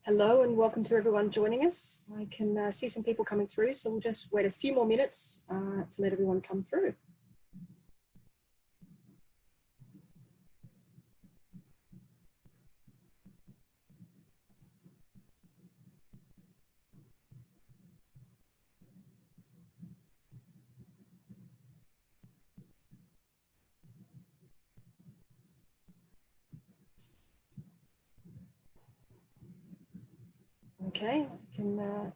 Hello and welcome to everyone joining us. I can see some people coming through, so we'll just wait a few more minutes to let everyone come through. Okay, I can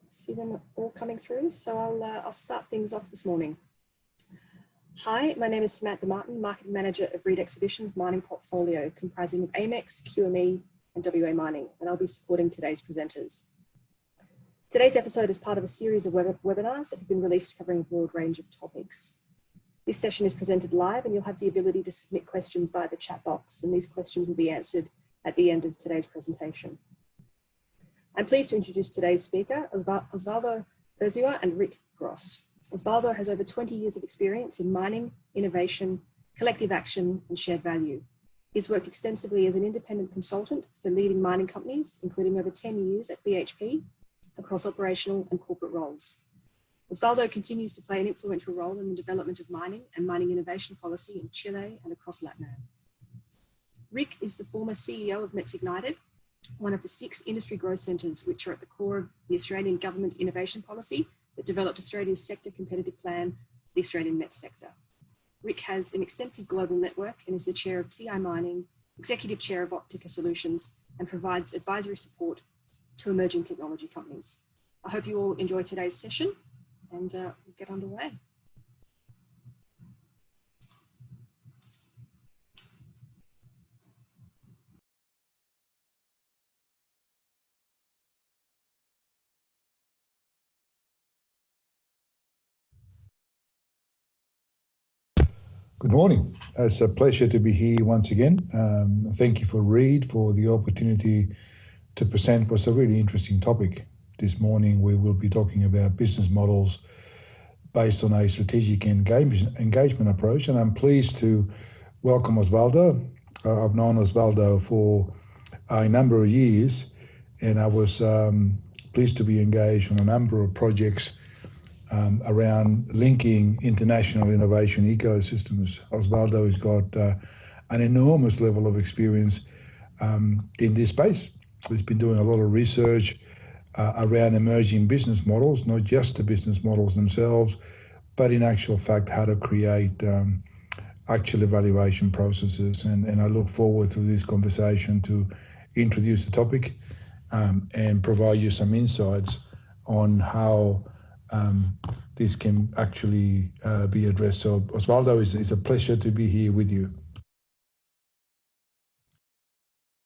see them all coming through, so I'll start things off this morning. Hi, my name is Samantha Martin, Marketing Manager of Reed Exhibitions Mining Portfolio, comprising of Amex, QME and WA Mining, and I'll be supporting today's presenters. Today's episode is part of a series of webinars that have been released covering a broad range of topics. This session is presented live and you'll have the ability to submit questions via the chat box, and these questions will be answered at the end of today's presentation. I'm pleased to introduce today's speaker, Osvaldo Urzúa and Rick Gross. Osvaldo has over 20 years of experience in mining, innovation, collective action, and shared value. He's worked extensively as an independent consultant for leading mining companies, including over 10 years at BHP, across operational and corporate roles. Osvaldo continues to play an influential role in the development of mining and mining innovation policy in Chile and across LATAM. Rick is the former CEO of Mets Ignited, one of the 6 industry growth centres which are at the core of the Australian government innovation policy that developed Australia's sector competitive plan, the Australian Met sector. Rick has an extensive global network and is the chair of TI Mining, executive chair of Optica Solutions, and provides advisory support to emerging technology companies. I hope you all enjoy today's session and we'll get underway. Good morning. It's a pleasure to be here once again. Thank you for Reed for the opportunity to present what's a really interesting topic. This morning we will be talking about business models based on a strategic engagement approach, and I'm pleased to welcome Osvaldo. I've known Osvaldo for a number of years, and I was pleased to be engaged on a number of projects around linking international innovation ecosystems. Osvaldo has got an enormous level of experience in this space. He's been doing a lot of research around emerging business models, not just the business models themselves, but in actual fact, how to create actual evaluation processes. And I look forward to this conversation to introduce the topic and provide you some insights on how this can actually be addressed. So Osvaldo, it's a pleasure to be here with you.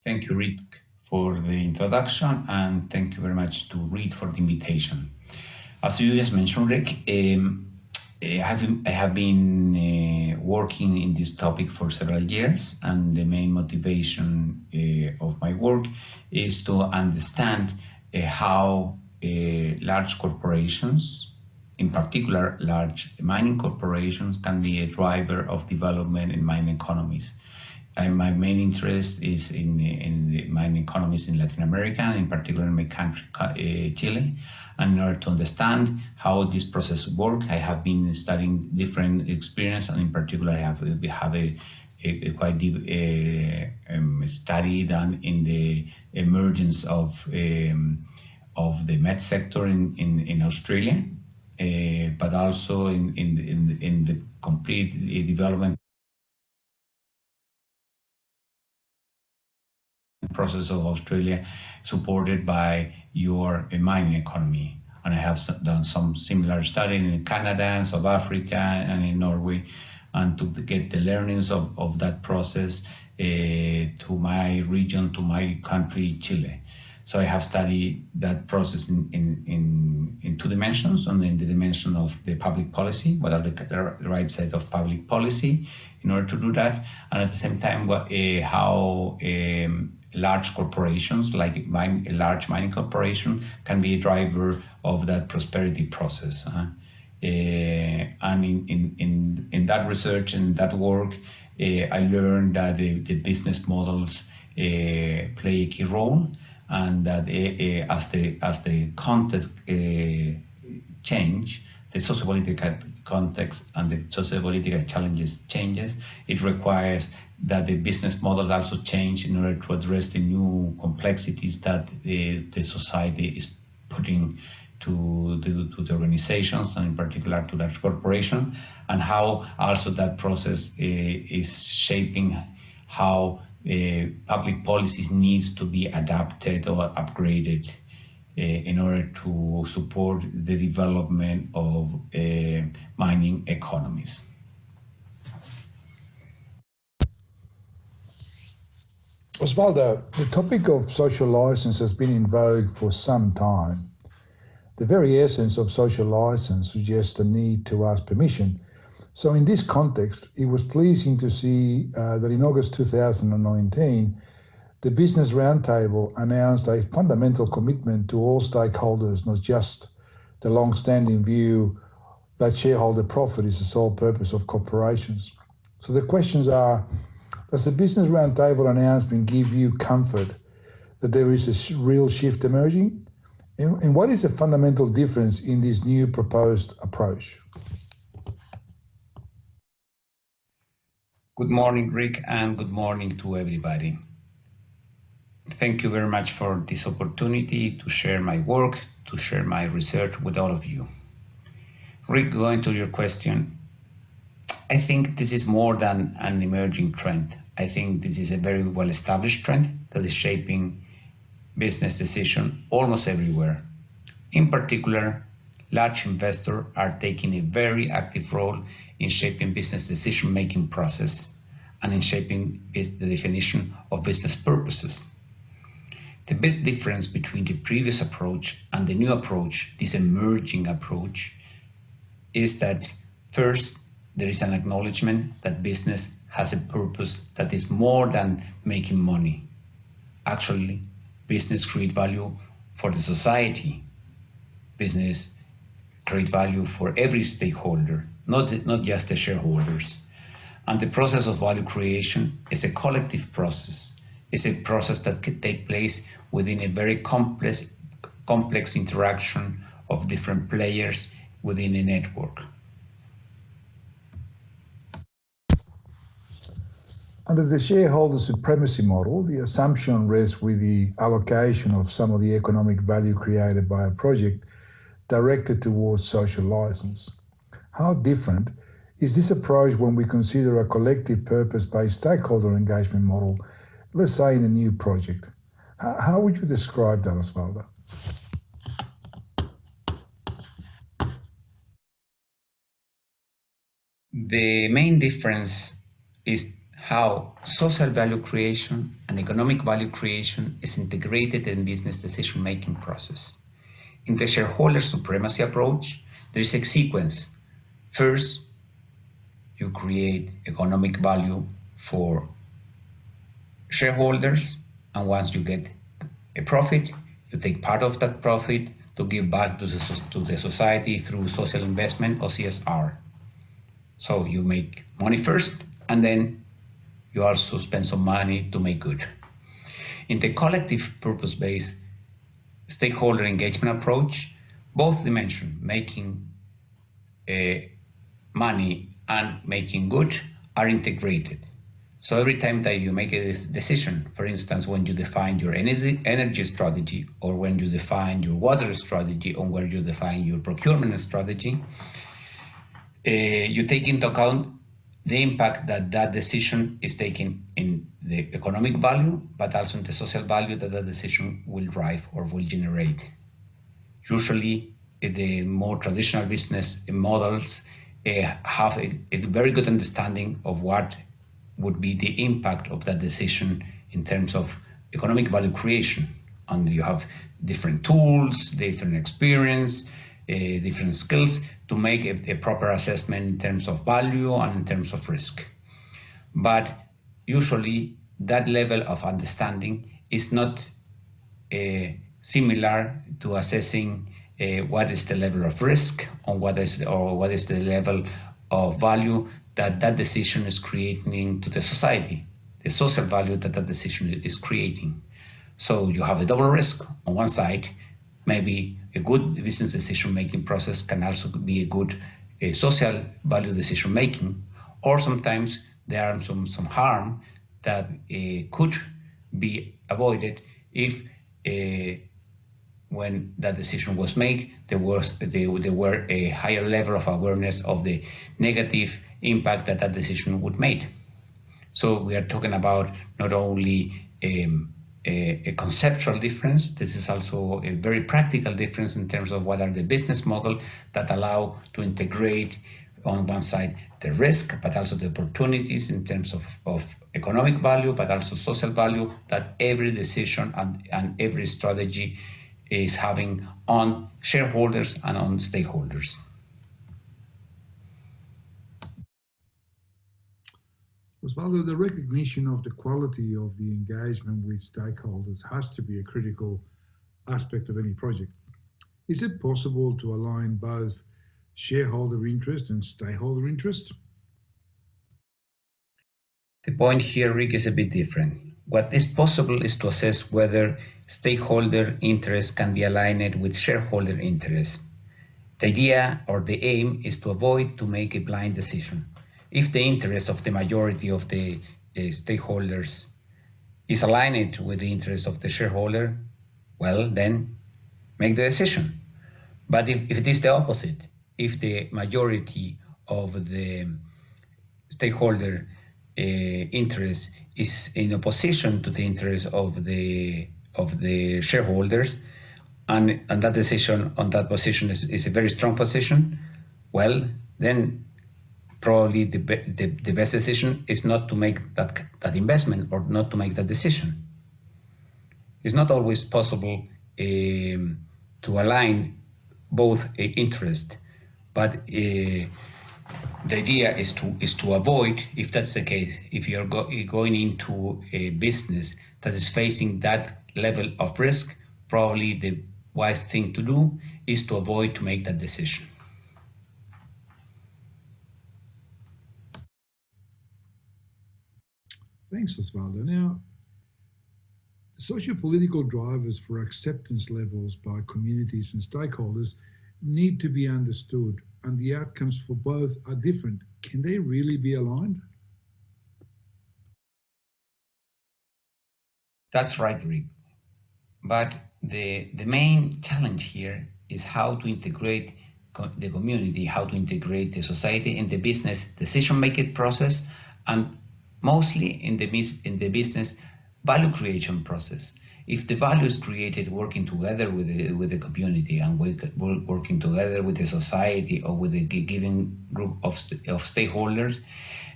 Thank you, Rick, for the introduction, and thank you very much to Reed for the invitation. As you just mentioned, Rick, I have been working in this topic for several years, and the main motivation of my work is to understand how large corporations, in particular large mining corporations, can be a driver of development in mining economies. And my main interest is in the mining economies in Latin America, and in particular in my country, Chile. And in order to understand how this process works, I have been studying different experience, and in particular I have a quite deep study done in the emergence of the Met sector in Australia, but also in the complete development process of Australia, supported by your mining economy. And I have done some similar study in Canada, South Africa, and in Norway, and to get the learnings of that process to my region, to my country, Chile. So I have studied that process in 2 dimensions, and in the dimension of the public policy, what are the right set of public policy in order to do that, and at the same time, how large corporations, like a large mining corporation, can be a driver of that prosperity process. And in that research and that work, I learned that the business models play a key role, and that as the context change, the sociopolitical context and the sociopolitical challenges changes, it requires that the business model also change in order to address the new complexities that the society is putting to the organizations, and in particular to large corporations, and how also that process is shaping how public policies needs to be adapted or upgraded in order to support the development of mining economies. Osvaldo, the topic of social license has been in vogue for some time. The very essence of social license suggests the need to ask permission. So in this context, it was pleasing to see that in August 2019, the Business Roundtable announced a fundamental commitment to all stakeholders, not just the long-standing view that shareholder profit is the sole purpose of corporations. So the questions are, does the Business Roundtable announcement give you comfort that there is a real shift emerging? And what is the fundamental difference in this new proposed approach? Good morning, Rick, and good morning to everybody. Thank you very much for this opportunity to share my work, to share my research with all of you. Rick, going to your question, I think this is more than an emerging trend. I think this is a very well-established trend that is shaping business decisions almost everywhere. In particular, large investors are taking a very active role in shaping business decision-making process and in shaping the definition of business purposes. The big difference between the previous approach and the new approach, this emerging approach, is that first, there is an acknowledgement that business has a purpose that is more than making money. Actually, business creates value for the society. Business creates value for every stakeholder, not just the shareholders. And the process of value creation is a collective process. It's a process that can take place within a very complex interaction of different players within a network. Under the shareholder supremacy model, the assumption rests with the allocation of some of the economic value created by a project directed towards social license. How different is this approach when we consider a collective purpose-based stakeholder engagement model, let's say in a new project? How would you describe that, Osvaldo? The main difference is how social value creation and economic value creation is integrated in business decision-making process. In the shareholder supremacy approach, there is a sequence. First, you create economic value for shareholders, and once you get a profit, you take part of that profit to give back to the society through social investment or CSR. So you make money first, and then you also spend some money to make good. In the collective purpose-based stakeholder engagement approach, both dimensions, making money and making good, are integrated. So every time that you make a decision, for instance, when you define your energy strategy, or when you define your water strategy, or when you define your procurement strategy, you take into account the impact that that decision is taking in the economic value, but also in the social value that that decision will drive or will generate. Usually, the more traditional business models have a very good understanding of what would be the impact of that decision in terms of economic value creation. And you have different tools, different experience, different skills to make a proper assessment in terms of value and in terms of risk. But usually that level of understanding is not similar to assessing what is the level of risk or what is the level of value that that decision is creating to the society, the social value that that decision is creating. So you have a double risk on one side. Maybe a good business decision-making process can also be a good social value decision-making, or sometimes there are some harm that could be avoided if when that decision was made, there were a higher level of awareness of the negative impact that that decision would make. So we are talking about not only a conceptual difference, this is also a very practical difference in terms of what are the business model that allow to integrate on one side the risk, but also the opportunities in terms of economic value, but also social value that every decision and every strategy is having on shareholders and on stakeholders. Osvaldo, the recognition of the quality of the engagement with stakeholders has to be a critical aspect of any project. Is it possible to align both shareholder interest and stakeholder interest? The point here, Rick, is a bit different. What is possible is to assess whether stakeholder interest can be aligned with shareholder interest. The idea or the aim is to avoid to make a blind decision. If the interest of the majority of the stakeholders is aligned with the interest of the shareholder, well, then make the decision. But if it is the opposite, if the majority of the stakeholder interest is in opposition to the interest of the shareholders, and that decision on that position is a very strong position, well, then probably the best decision is not to make that investment or not to make that decision. It's not always possible to align both interests, but the idea is to avoid, if that's the case, if you're going into a business that is facing that level of risk, probably the wise thing to do is to avoid to make that decision. Thanks, Osvaldo. Now, the socio-political drivers for acceptance levels by communities and stakeholders need to be understood, and the outcomes for both are different. Can they really be aligned? That's right, Rick. But the main challenge here is how to integrate the community, how to integrate the society in the business decision-making process, and mostly in the business value creation process. If the value is created working together with the community and working together with the society or with a given group of stakeholders,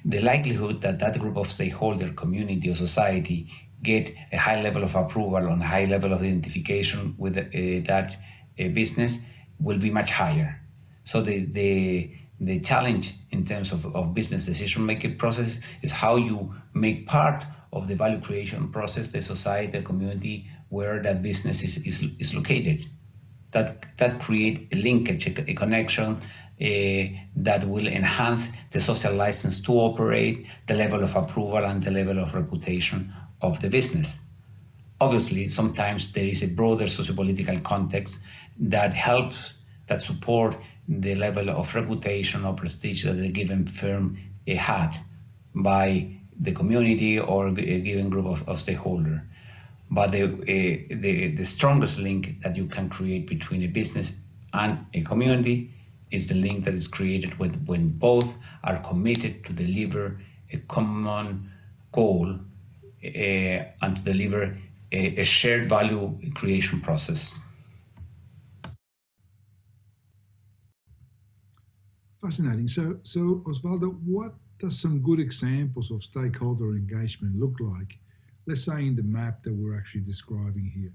the likelihood that that group of stakeholder, community or society get a high level of approval and a high level of identification with that business will be much higher. So the challenge in terms of business decision-making process is how you make part of the value creation process, the society, the community where that business is located. That create a linkage, a connection that will enhance the social license to operate, the level of approval and the level of reputation of the business. Obviously, sometimes there is a broader sociopolitical context that helps, that support the level of reputation or prestige that a given firm had by the community or a given group of stakeholders. But the strongest link that you can create between a business and a community is the link that is created when both are committed to deliver a common goal and to deliver a shared value creation process. Fascinating. So Osvaldo, what does some good examples of stakeholder engagement look like? Let's say in the map that we're actually describing here.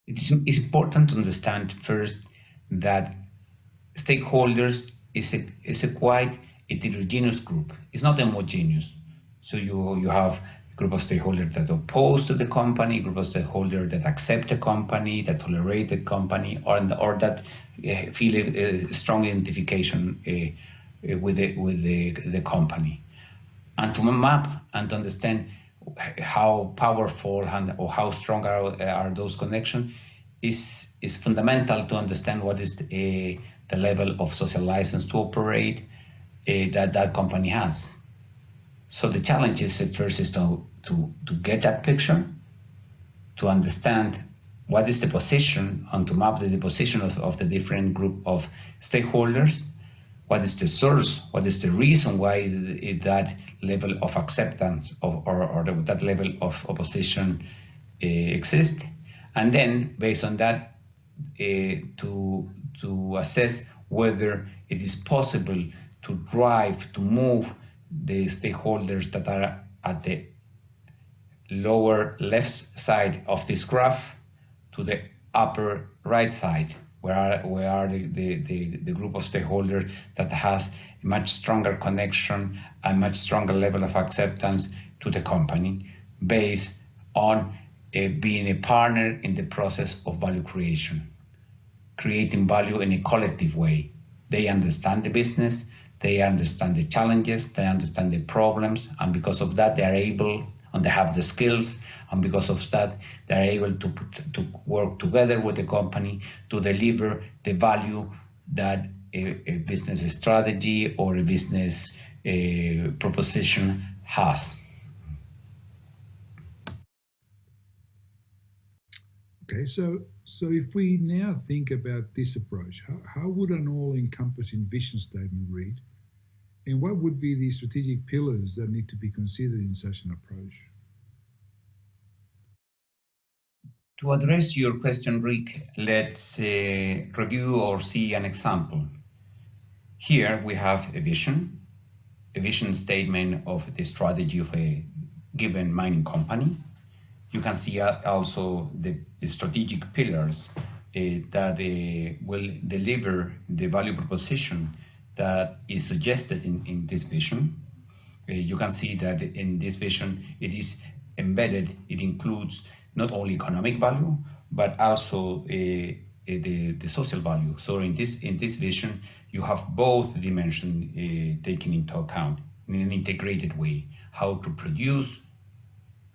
It's important to understand first that stakeholders is a quite heterogeneous group. It's not homogeneous. So you have a group of stakeholders that oppose to the company, a group of stakeholders that accept the company, that tolerate the company, or that feel a strong identification with the company. and to map and to understand how powerful or how strong are those connections is fundamental to understand what is the level of social license to operate that company has. So the challenge is at first is to get that picture, to understand what is the position and to map the position of the different group of stakeholders. What is the source? What is the reason why that level of acceptance or that level of opposition exists? And then, based on that, to assess whether it is possible to drive, to move the stakeholders that are at the lower left side of this graph to the upper right side, where are the group of stakeholders that has a much stronger connection and much stronger level of acceptance to the company based on being a partner in the process of value creation, creating value in a collective way. They understand the business, they understand the challenges, they understand the problems, and because of that they are able and they have the skills, and because of that they are able to work together with the company to deliver the value that a business strategy or a business proposition has. Okay, so if we now think about this approach, how would an all-encompassing vision statement read? And what would be the strategic pillars that need to be considered in such an approach? To address your question, Rick, let's review or see an example. Here we have a vision statement of the strategy of a given mining company. You can see also the strategic pillars that will deliver the value proposition that is suggested in this vision. You can see that in this vision it is embedded, it includes not only economic value, but also the social value. So in this vision, you have both dimensions taken into account in an integrated way, how to produce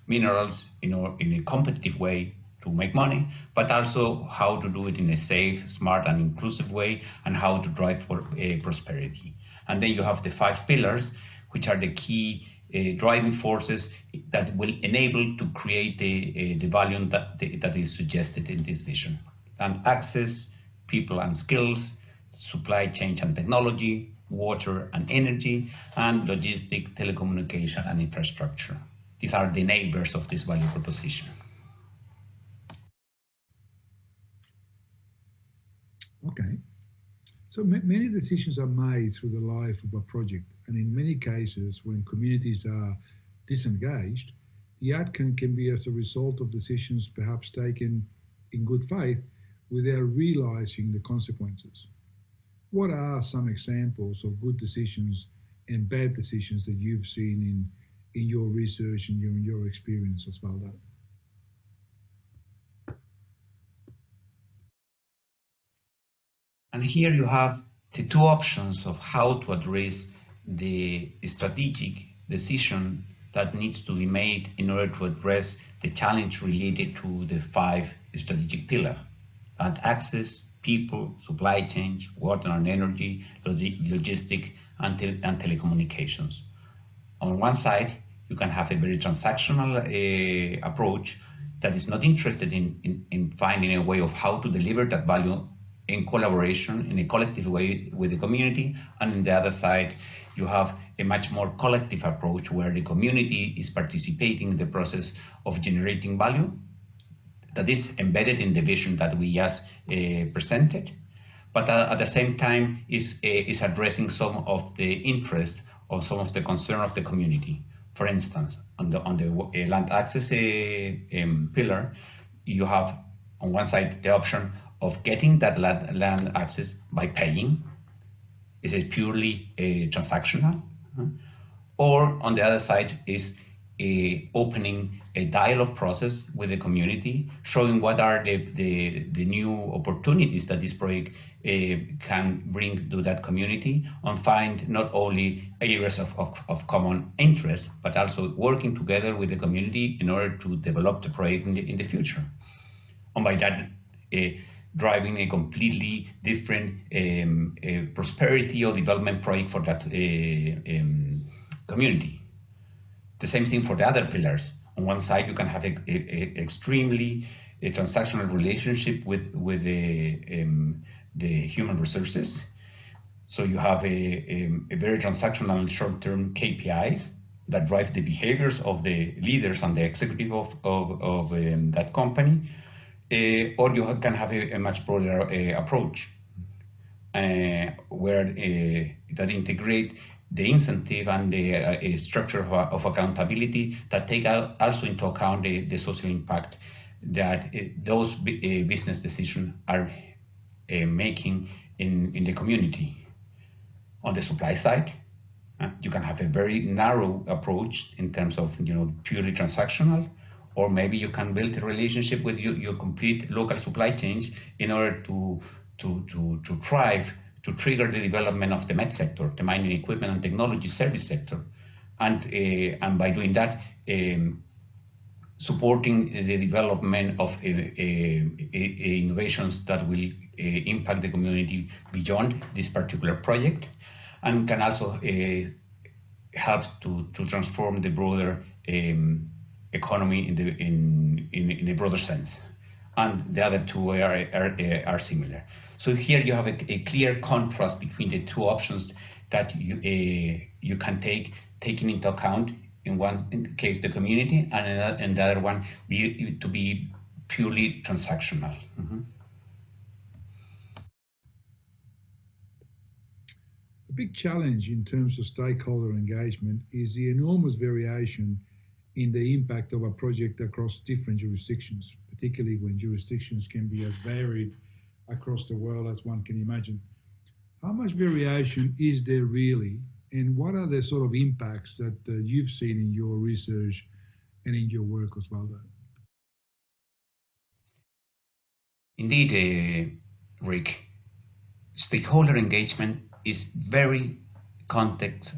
minerals in a competitive way to make money, but also how to do it in a safe, smart, and inclusive way, and how to drive for prosperity. And then you have the 5 pillars, which are the key driving forces that will enable to create the value that is suggested in this vision. And access, people and skills, supply chain and technology, water and energy, and logistic, telecommunication, and infrastructure. These are the enablers of this value proposition. Okay. So many decisions are made through the life of a project, and in many cases, when communities are disengaged, the outcome can be as a result of decisions perhaps taken in good faith without realizing the consequences. What are some examples of good decisions and bad decisions that you've seen in your research and in your experience as well? And here you have the 2 options of how to address the strategic decision that needs to be made in order to address the challenge related to the 5 strategic pillars: land access, people, supply chains, water and energy, logistic, and telecommunications. On one side, you can have a very transactional approach that is not interested in finding a way of how to deliver that value in collaboration, in a collective way with the community. And on the other side, you have a much more collective approach where the community is participating in the process of generating value that is embedded in the vision that we just presented, but at the same time is addressing some of the interest or some of the concern of the community. For instance, on the land access pillar, you have on one side the option of getting that land access by paying. Is it purely transactional? Or on the other side is opening a dialogue process with the community, showing what are the new opportunities that this project can bring to that community, and find not only areas of common interest, but also working together with the community in order to develop the project in the future. And by that, driving a completely different prosperity or development project for that community. The same thing for the other pillars. On one side, you can have a extremely transactional relationship with the human resources. So you have a very transactional short-term KPIs that drive the behaviors of the leaders and the executive of that company. Or you can have a much broader approach where that integrate the incentive and the structure of accountability that take also into account the social impact that those business decisions are making in the community. On the supply side, you can have a very narrow approach in terms of purely transactional, or maybe you can build a relationship with your complete local supply chains in order to thrive, to trigger the development of the MET sector, the mining equipment and technology service sector, and by doing that, supporting the development of innovations that will impact the community beyond this particular project, and can also help to transform the broader economy in a broader sense. And the other two are similar. So here you have a clear contrast between the two options that you can take, taking into account in one case the community, and in the other one to be purely transactional. Mm-hmm. The big challenge in terms of stakeholder engagement is the enormous variation in the impact of a project across different jurisdictions, particularly when jurisdictions can be as varied across the world as one can imagine. How much variation is there really, and what are the sort of impacts that you've seen in your research and in your work, Osvaldo? Indeed, Rick, stakeholder engagement is very context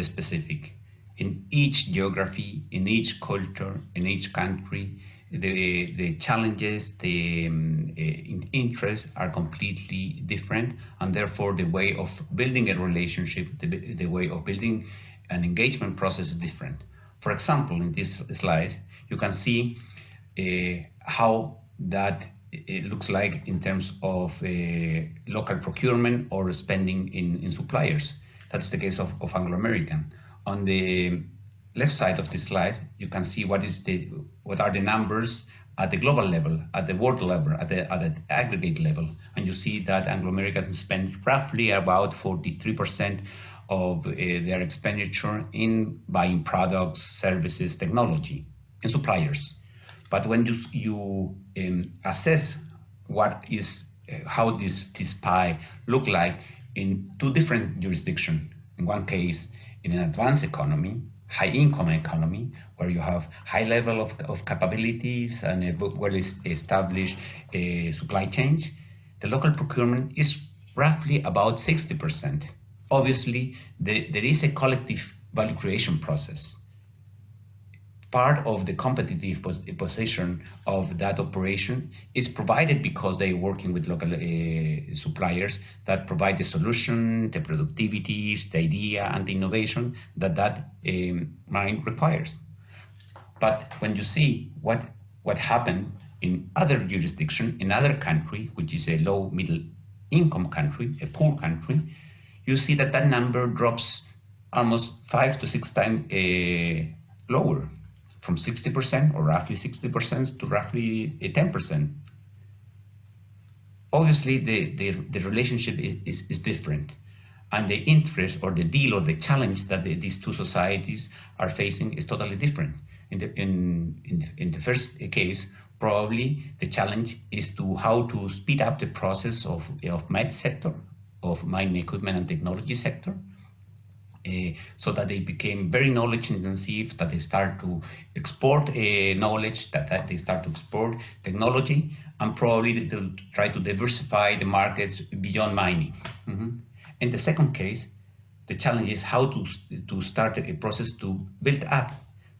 specific. In each geography, in each culture, in each country, the challenges, the interests are completely different, and therefore the way of building a relationship, the way of building an engagement process is different. For example, in this slide, you can see how that it looks like in terms of local procurement or spending in suppliers. That's the case of Anglo-American. On the left side of this slide, you can see what are the numbers at the global level, at the world level, at the aggregate level. And you see that Anglo-American spend roughly about 43% of their expenditure in buying products, services, technology, and suppliers. But when you assess how this pie look like in two different jurisdictions, in one case in an advanced economy, high income economy, where you have high level of capabilities and a well-established supply chains, the local procurement is roughly about 60%. Obviously, there is a collective value creation process. Part of the competitive position of that operation is provided because they're working with local suppliers that provide the solution, the productivities, the idea, and the innovation that mine requires. But when you see what happened in other jurisdiction, in other country, which is a low middle income country, a poor country, you see that number drops almost 5 to 6 times lower, from 60% or roughly 60% to roughly 10%. Obviously, the relationship is different, and the interest or the deal or the challenge that these two societies are facing is totally different. In the first case, probably the challenge is how to speed up the process of MET sector, of mining equipment and technology sector, so that they became very knowledge intensive, that they start to export knowledge, that they start to export technology, and probably they'll try to diversify the markets beyond mining. In the second case, the challenge is how to start a process to build up,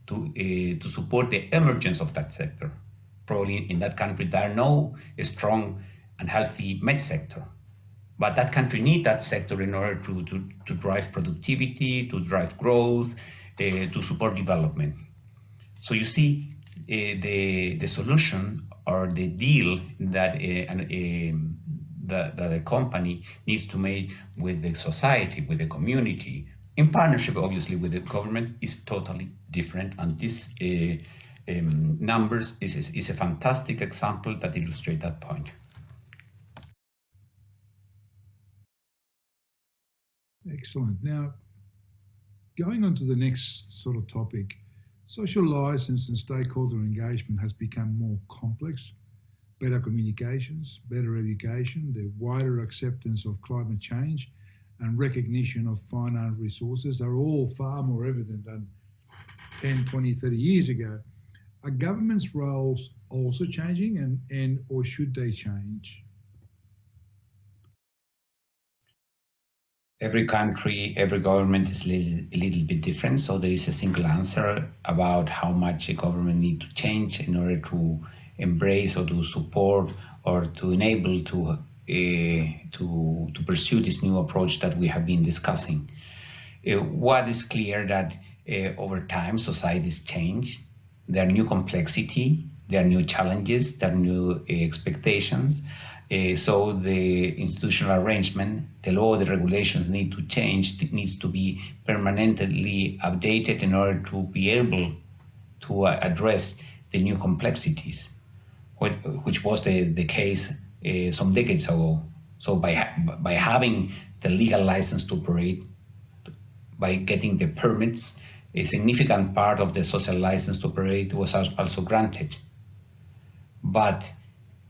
to support the emergence of that sector. Probably in that country there are no strong and healthy med sector, but that country needs that sector in order to drive productivity, to drive growth, to support development. So you see, the solution or the deal that the company needs to make with the society, with the community, in partnership obviously with the government, is totally different. And this numbers is a fantastic example that illustrates that point. Excellent. Now, going on to the next sort of topic, social license and stakeholder engagement has become more complex. Better communications, better education, the wider acceptance of climate change and recognition of finite resources are all far more evident than 10, 20, 30 years ago. Are governments' roles also changing and or should they change? Every country, every government is a little bit different, so there is a single answer about how much a government needs to change in order to embrace or to support or to enable to pursue this new approach that we have been discussing. What is clear that over time societies change, there are new complexity, there are new challenges, there are new expectations. So the institutional arrangement, the law, the regulations need to change. It needs to be permanently updated in order to be able to address the new complexities, which was the case some decades ago. So by having the legal license to operate, by getting the permits, a significant part of the social license to operate was also granted. But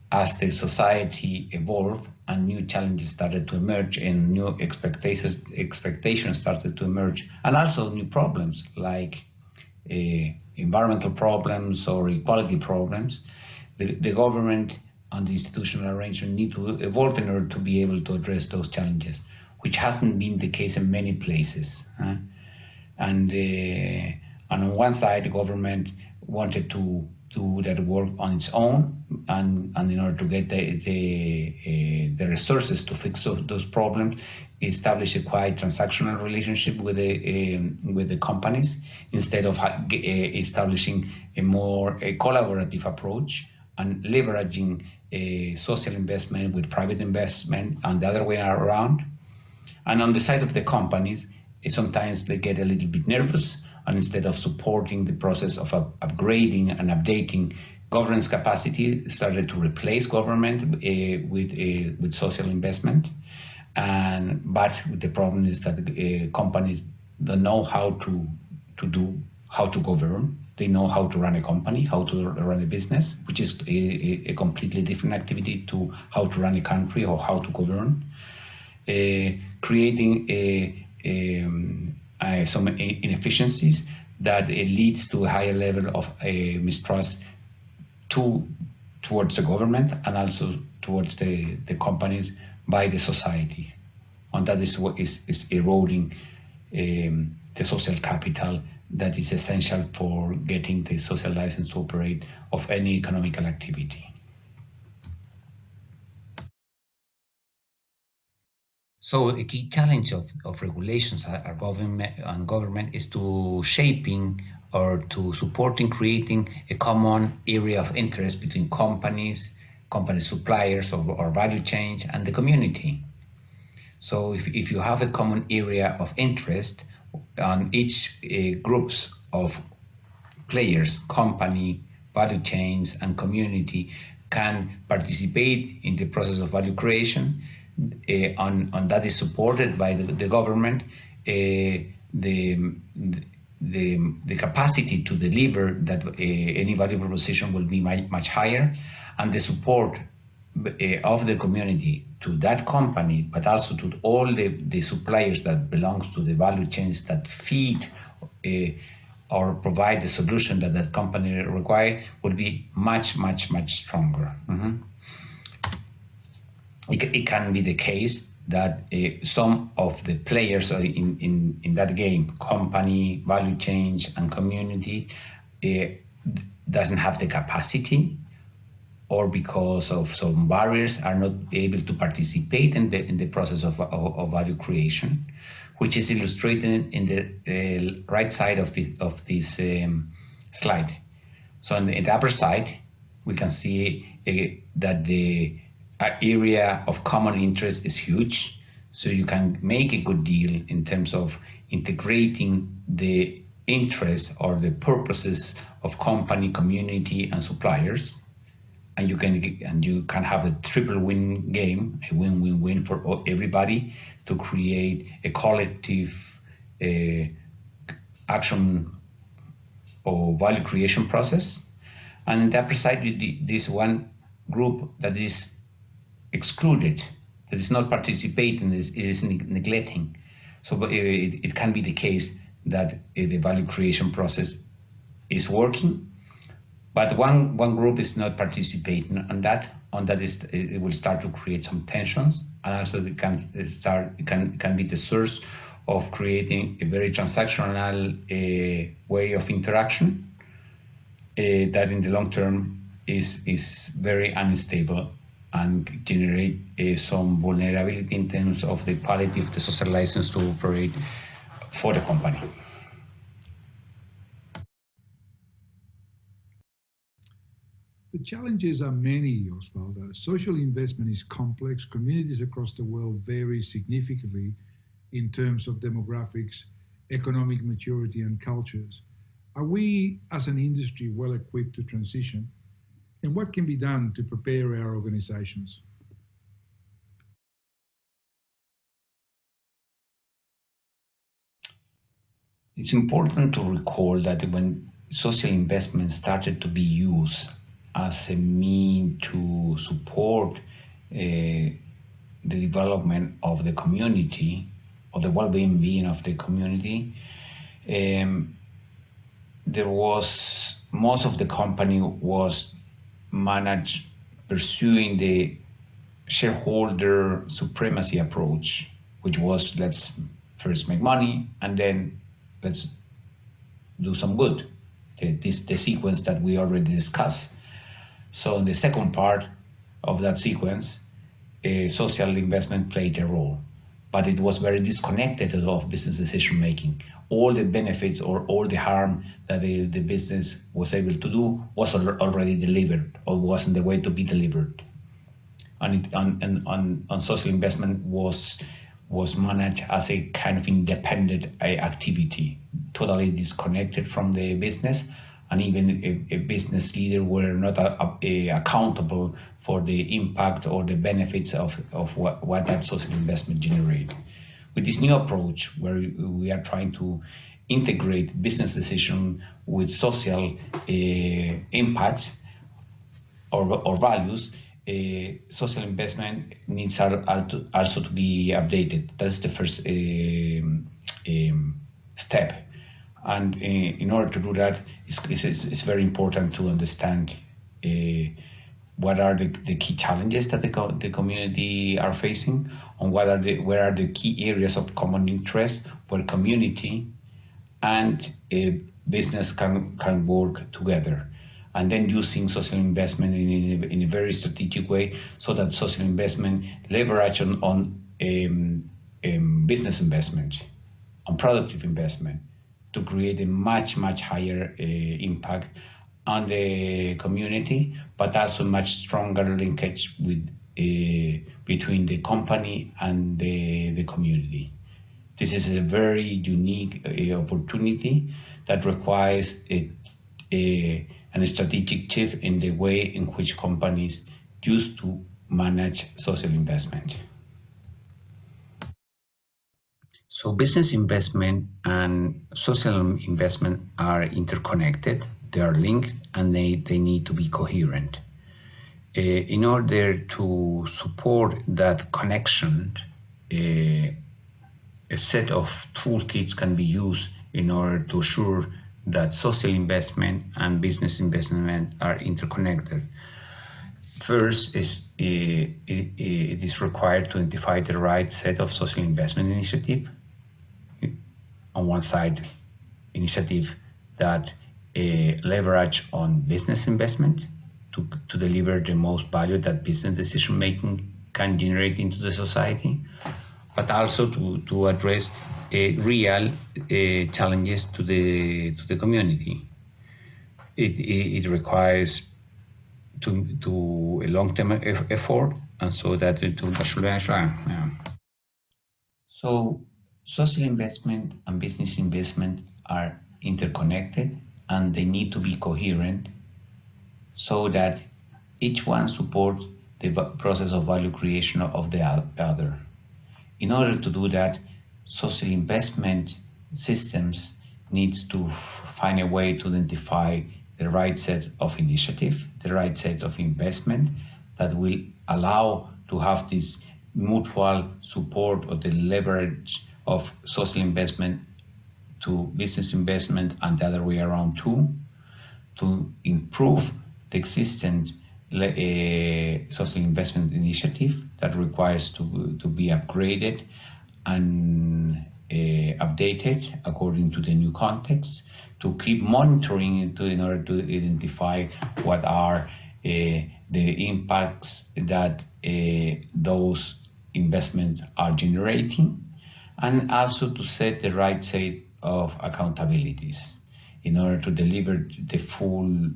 as the society evolved and new challenges started to emerge and new expectations started to emerge, and also new problems like environmental problems or equality problems, the government and the institutional arrangement need to evolve in order to be able to address those challenges, which hasn't been the case in many places. And on one side, the government wanted to do that work on its own, and in order to get the resources to fix those problems, establish a quite transactional relationship with the companies instead of establishing a more collaborative approach and leveraging social investment with private investment and the other way around. And on the side of the companies, sometimes they get a little bit nervous, and instead of supporting the process of upgrading and updating governance capacity, started to replace government with social investment. But the problem is that companies don't know how to govern. They know how to run a company, how to run a business, which is a completely different activity to how to run a country or how to govern. Creating some inefficiencies that leads to a higher level of mistrust towards the government and also towards the companies by the society. And that is what is eroding the social capital that is essential for getting the social license to operate of any economical activity. So a key challenge of regulations and government is to shaping or to supporting creating a common area of interest between companies, suppliers or value chain and the community. So if you have a common area of interest on each groups of players, company, value chains and community can participate in the process of value creation, and that is supported by the government, the capacity to deliver that any value proposition will be much higher, and the support of the community to that company, but also to all the suppliers that belongs to the value chains that feed or provide the solution that that company requires, will be much stronger. It can be the case that some of the players in that game, company, value chains, and community, doesn't have the capacity, or because of some barriers are not able to participate in the process of value creation, which is illustrated in the right side of this slide. So on the upper side, we can see that the area of common interest is huge. So you can make a good deal in terms of integrating the interests or the purposes of company, community, and suppliers. And you can have a triple win game, a win-win-win for everybody, to create a collective action or value creation process. And on the upper side, this one group that is excluded, that is not participating, is neglecting. So it can be the case that the value creation process is working, but one group is not participating on that. It will start to create some tensions, and also it can be the source of creating a very transactional way of interaction that in the long term is very unstable and generate some vulnerability in terms of the quality of the social license to operate for the company. The challenges are many, Osvaldo. Social investment is complex. Communities across the world vary significantly in terms of demographics, economic maturity, and cultures. Are we, as an industry, well equipped to transition? And what can be done to prepare our organizations? It's important to recall that when social investment started to be used as a means to support the development of the community, or the well-being of the community, there was, most of the company was managed pursuing the shareholder supremacy approach, which was, let's first make money and then let's do some good. The sequence that we already discussed. So in the second part of that sequence, social investment played a role, but it was very disconnected of business decision making. All the benefits or all the harm that the business was able to do was already delivered or was on the way to be delivered. And social investment was managed as a kind of independent activity, totally disconnected from the business, and even a business leader were not accountable for the impact or the benefits of what that social investment generate. With this new approach, where we are trying to integrate business decision with social impacts or values, social investment needs also to be updated. That's the first step. And in order to do that, it's very important to understand what are the key challenges that the community are facing, and where are the key areas of common interest where community and business can work together. And then using social investment in a very strategic way, so that social investment leverage on business investment, on productive investment, to create a much higher impact on the community, but also much stronger linkage with between the company and the community. This is a very unique opportunity that requires a strategic shift in the way in which companies used to manage social investment. So business investment and social investment are interconnected, they are linked, and they need to be coherent. In order to support that connection, a set of toolkits can be used in order to assure that social investment and business investment are interconnected. First, it is required to identify the right set of social investment initiative. On one side, initiative that leverage on business investment to deliver the most value that business decision making can generate into the society, but also to address real challenges to the community. It requires to a long-term effort, and so that So social investment and business investment are interconnected, and they need to be coherent so that each one supports the process of value creation of the other. In order to do that, social investment systems needs to find a way to identify the right set of initiative, the right set of investment that will allow to have this mutual support or the leverage of social investment to business investment and the other way around too, to improve the existing social investment initiative that requires to be upgraded and updated according to the new context, to keep monitoring it in order to identify what are the impacts that those investments are generating, and also to set the right set of accountabilities in order to deliver the full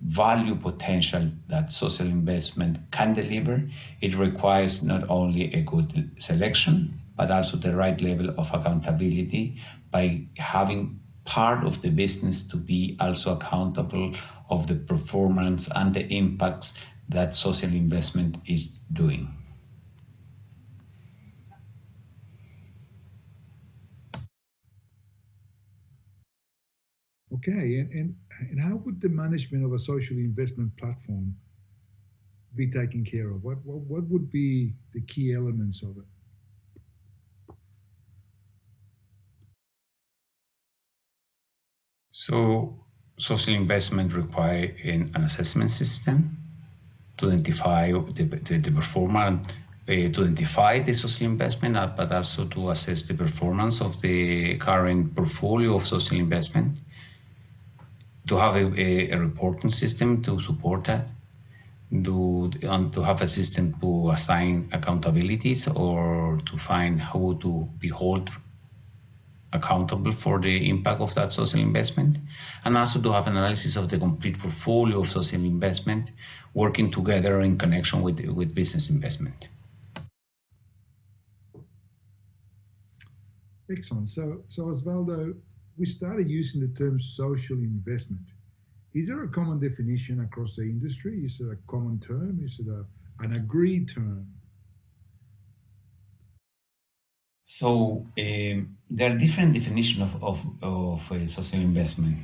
value potential that social investment can deliver. It requires not only a good selection, but also the right level of accountability by having part of the business to be also accountable of the performance and the impacts that social investment is doing. Okay, and how would the management of a social investment platform be taken care of? What would be the key elements of it? So social investment require an assessment system to identify the performance, to identify the social investment, but also to assess the performance of the current portfolio of social investment, to have a reporting system to support that, to have a system to assign accountabilities or to find how to be held accountable for the impact of that social investment, and also to have analysis of the complete portfolio of social investment working together in connection with business investment. Excellent. So Osvaldo, we started using the term social investment. Is there a common definition across the industry? Is it a common term? Is it an agreed term? So there are different definitions of social investment.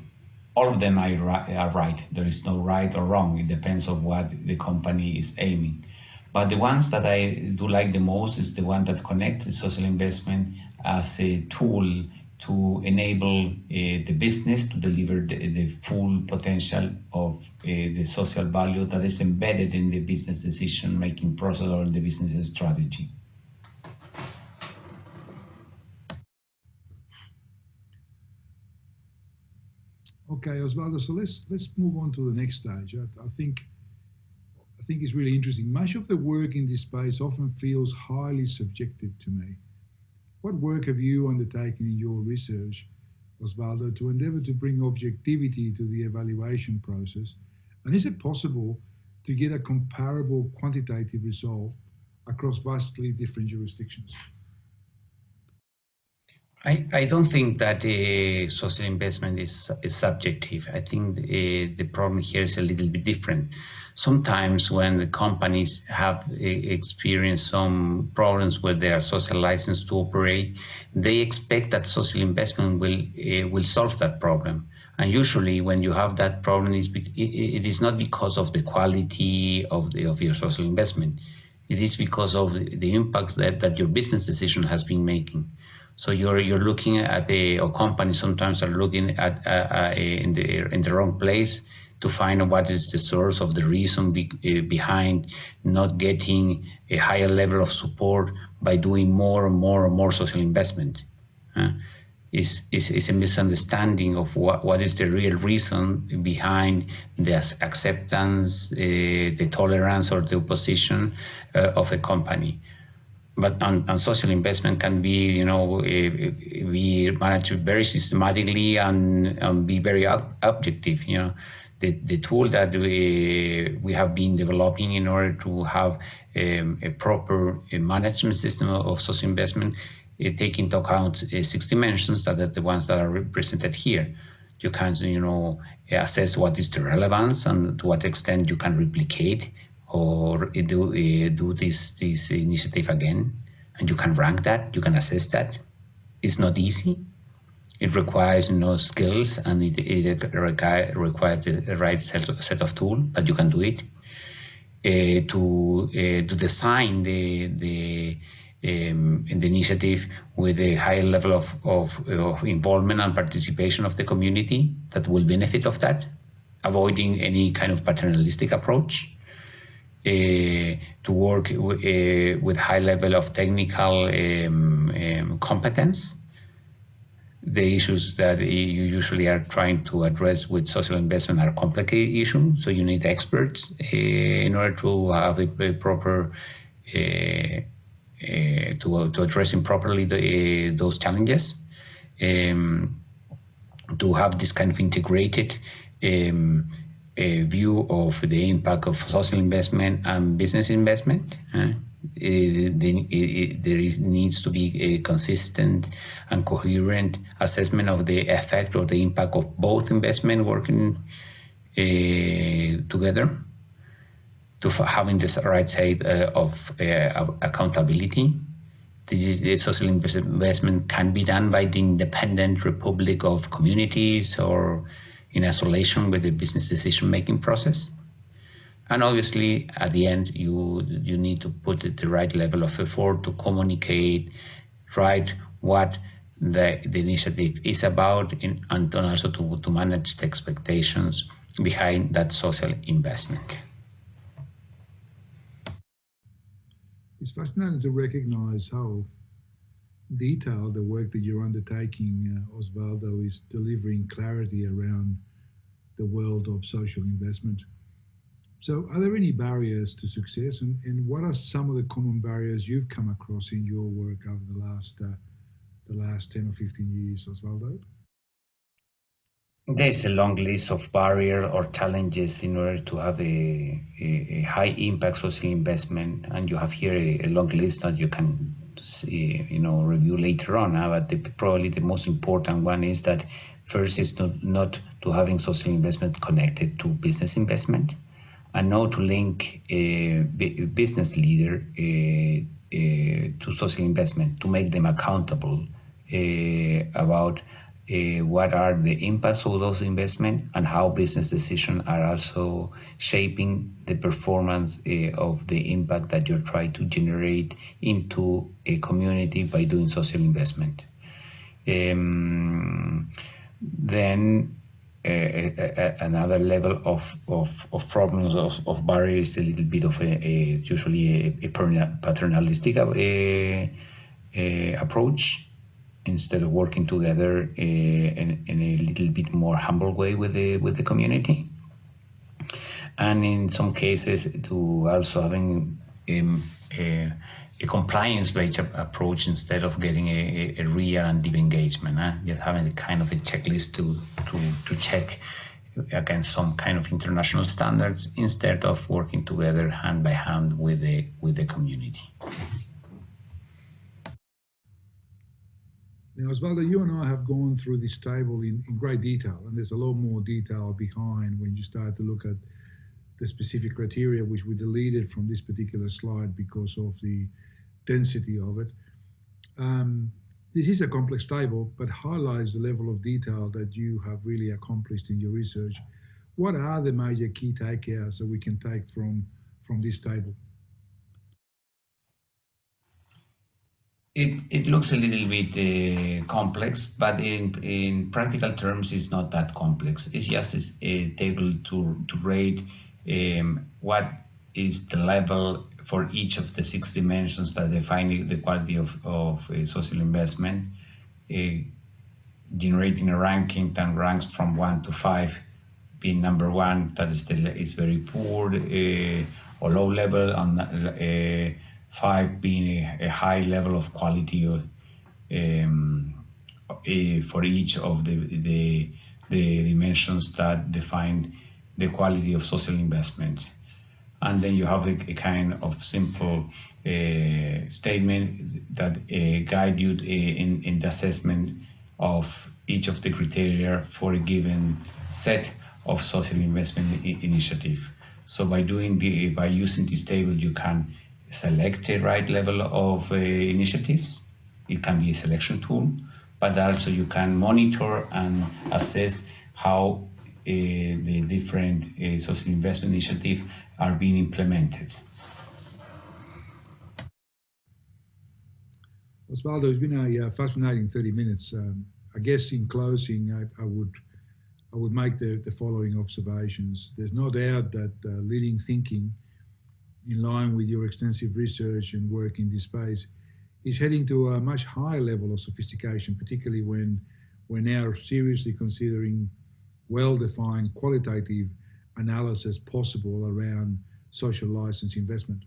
All of them are right. There is no right or wrong. It depends on what the company is aiming. But the ones that I do like the most is the one that connects the social investment as a tool to enable the business to deliver the full potential of the social value that is embedded in the business decision-making process or in the business strategy. Okay, Osvaldo, so let's move on to the next stage. I think it's really interesting. Much of the work in this space often feels highly subjective to me. What work have you undertaken in your research, Osvaldo, to endeavour to bring objectivity to the evaluation process? And is it possible to get a comparable quantitative result across vastly different jurisdictions? I don't think that social investment is subjective. I think the problem here is a little bit different. Sometimes when the companies have experienced some problems with their social license to operate, they expect that social investment will solve that problem. And usually when you have that problem, it is not because of the quality of your social investment. It is because of the impacts that your business decision has been making. So you're looking at or companies sometimes are looking at in the wrong place to find out what is the source of the reason behind not getting a higher level of support by doing more and more social investment. Is a misunderstanding of what is the real reason behind the acceptance, the tolerance, or the opposition of a company. But on social investment can be, be managed very systematically and be very objective. The tool that we have been developing in order to have a proper management system of social investment, take into account 6 dimensions that are the ones that are represented here. You can, assess what is the relevance and to what extent you can replicate or do this initiative again, and you can rank that, you can assess that. It's not easy. It requires skills, and it requires the right set of tools, but you can do it. To design the initiative with a high level of involvement and participation of the community that will benefit of that, avoiding any kind of paternalistic approach. To work with high level of technical competence. The issues that you usually are trying to address with social investment are complicated issues, so you need experts in order to have a proper to addressing properly those challenges. To have this kind of integrated view of the impact of social investment and business investment. Needs to be a consistent and coherent assessment of the effect or the impact of both investment working together, to having this right side of accountability. The social investment can be done by the independent republic of communities or in isolation with the business decision-making process. And obviously, at the end, you need to put the right level of effort to communicate right what the initiative is about, and also to manage the expectations behind that social investment. It's fascinating to recognize how detailed the work that you're undertaking, Osvaldo, is delivering clarity around the world of social investment. So are there any barriers to success, and what are some of the common barriers you've come across in your work over the last 10 or 15 years, Osvaldo? There's a long list of barriers or challenges in order to have a high impact social investment, and you have here a long list that you can see, review later on. But probably the most important one is that first is not to having social investment connected to business investment, and now to link a business leader to social investment, to make them accountable about what are the impacts of those investments and how business decisions are also shaping the performance of the impact that you're trying to generate into a community by doing social investment. Then another level of problems of barriers, a little bit of usually a paternalistic approach, instead of working together in a little bit more humble way with the community, and in some cases to also having a compliance-based approach instead of getting a real and deep engagement. Just having a kind of a checklist to check against some kind of international standards instead of working together hand by hand with the community. Now, Osvaldo, you and I have gone through this table in great detail, and there's a lot more detail behind when you start to look at the specific criteria, which we deleted from this particular slide because of the density of it. This is a complex table, but highlights the level of detail that you have really accomplished in your research. What are the major key takeouts that we can take from this table? It looks a little bit complex, but in practical terms, it's not that complex. It's just a table to rate what is the level for each of the 6 dimensions that define the quality of social investment, generating a ranking that ranks from 1 to 5, being number 1, that is very poor or low level, and 5 being a high level of quality for each of the dimensions that define the quality of social investment. And then you have a kind of simple statement that guide you in the assessment of each of the criteria for a given set of social investment initiative. So by using this table, you can select the right level of initiatives. It can be a selection tool, but also you can monitor and assess how the different social investment initiatives are being implemented. Osvaldo, it's been a fascinating 30 minutes. I guess in closing, I would make the following observations. There's no doubt that leading thinking, in line with your extensive research and work in this space, is heading to a much higher level of sophistication, particularly when we're now seriously considering well-defined qualitative analysis possible around social license investment.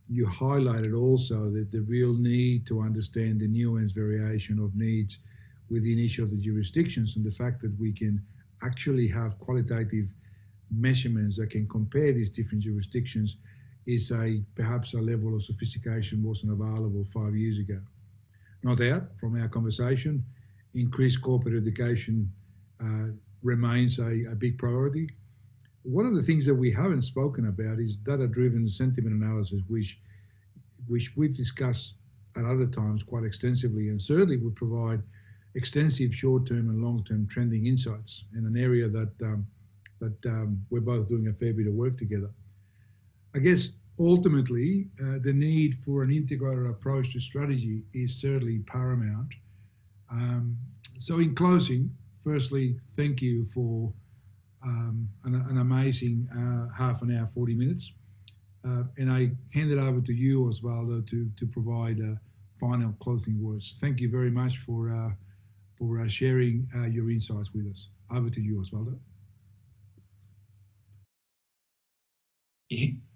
You highlighted also that the real need to understand the nuanced variation of needs within each of the jurisdictions, and the fact that we can actually have qualitative measurements that can compare these different jurisdictions is perhaps a level of sophistication wasn't available 5 years ago. No doubt, from our conversation, increased corporate education remains a big priority. One of the things that we haven't spoken about is data-driven sentiment analysis, which we've discussed at other times quite extensively, and certainly would provide extensive short-term and long-term trending insights in an area that we're both doing a fair bit of work together. I guess ultimately, the need for an integrated approach to strategy is certainly paramount. So in closing, firstly, thank you for an amazing half an hour, 40 minutes. And I hand it over to you, Osvaldo, to provide final closing words. Thank you very much for sharing your insights with us. Over to you, Osvaldo.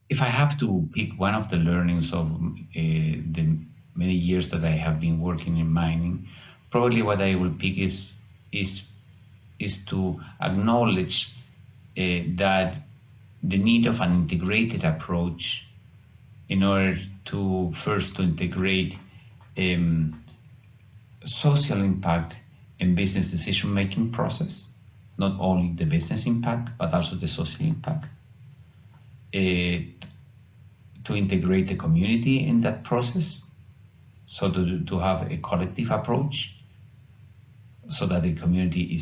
If I have to pick one of the learnings of the many years that I have been working in mining, probably what I will pick is to acknowledge that the need of an integrated approach in order to first to integrate social impact in business decision-making process, not only the business impact, but also the social impact. To integrate the community in that process, so to have a collective approach, so that the community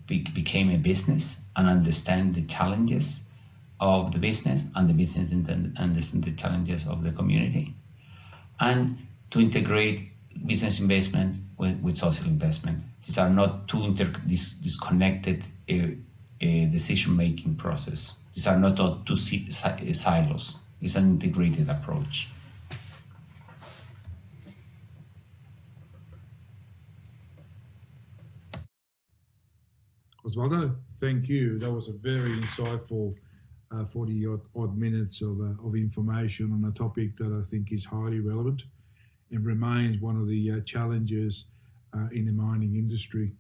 became a business and understand the challenges of the business, and the business understand the challenges of the community, and to integrate business investment with social investment. These are not two disconnected decision-making process. These are not two silos. It's an integrated approach. Osvaldo, thank you. That was a very insightful 40-odd minutes of information on a topic that I think is highly relevant and remains one of the challenges in the mining industry.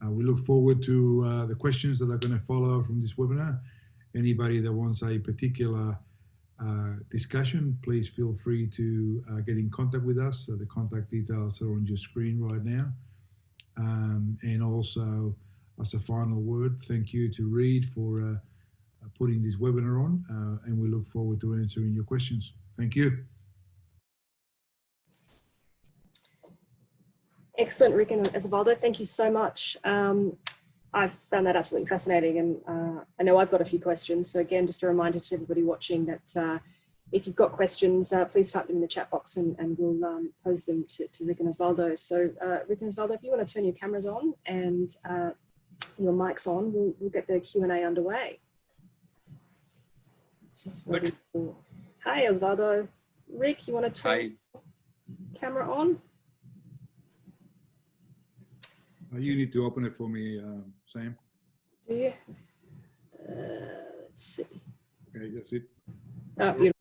We look forward to the questions that are going to follow from this webinar. Anybody that wants a particular discussion, please feel free to get in contact with us. So the contact details are on your screen right now. And also, as a final word, thank you to Reid for putting this webinar on, and we look forward to answering your questions. Thank you. Excellent, Rick and Osvaldo. Thank you so much. I've found that absolutely fascinating, and I know I've got a few questions. So again, just a reminder to everybody watching that if you've got questions, please type them in the chat box and we'll pose them to Rick and Osvaldo. So Rick and Osvaldo, if you want to turn your cameras on and your mics on, we'll get the Q&A underway. Just waiting for... Hi, Osvaldo. Rick, you want to turn your camera on? You need to open it for me, Sam. Do you? Let's see. Okay, that's it. Oh, beautiful.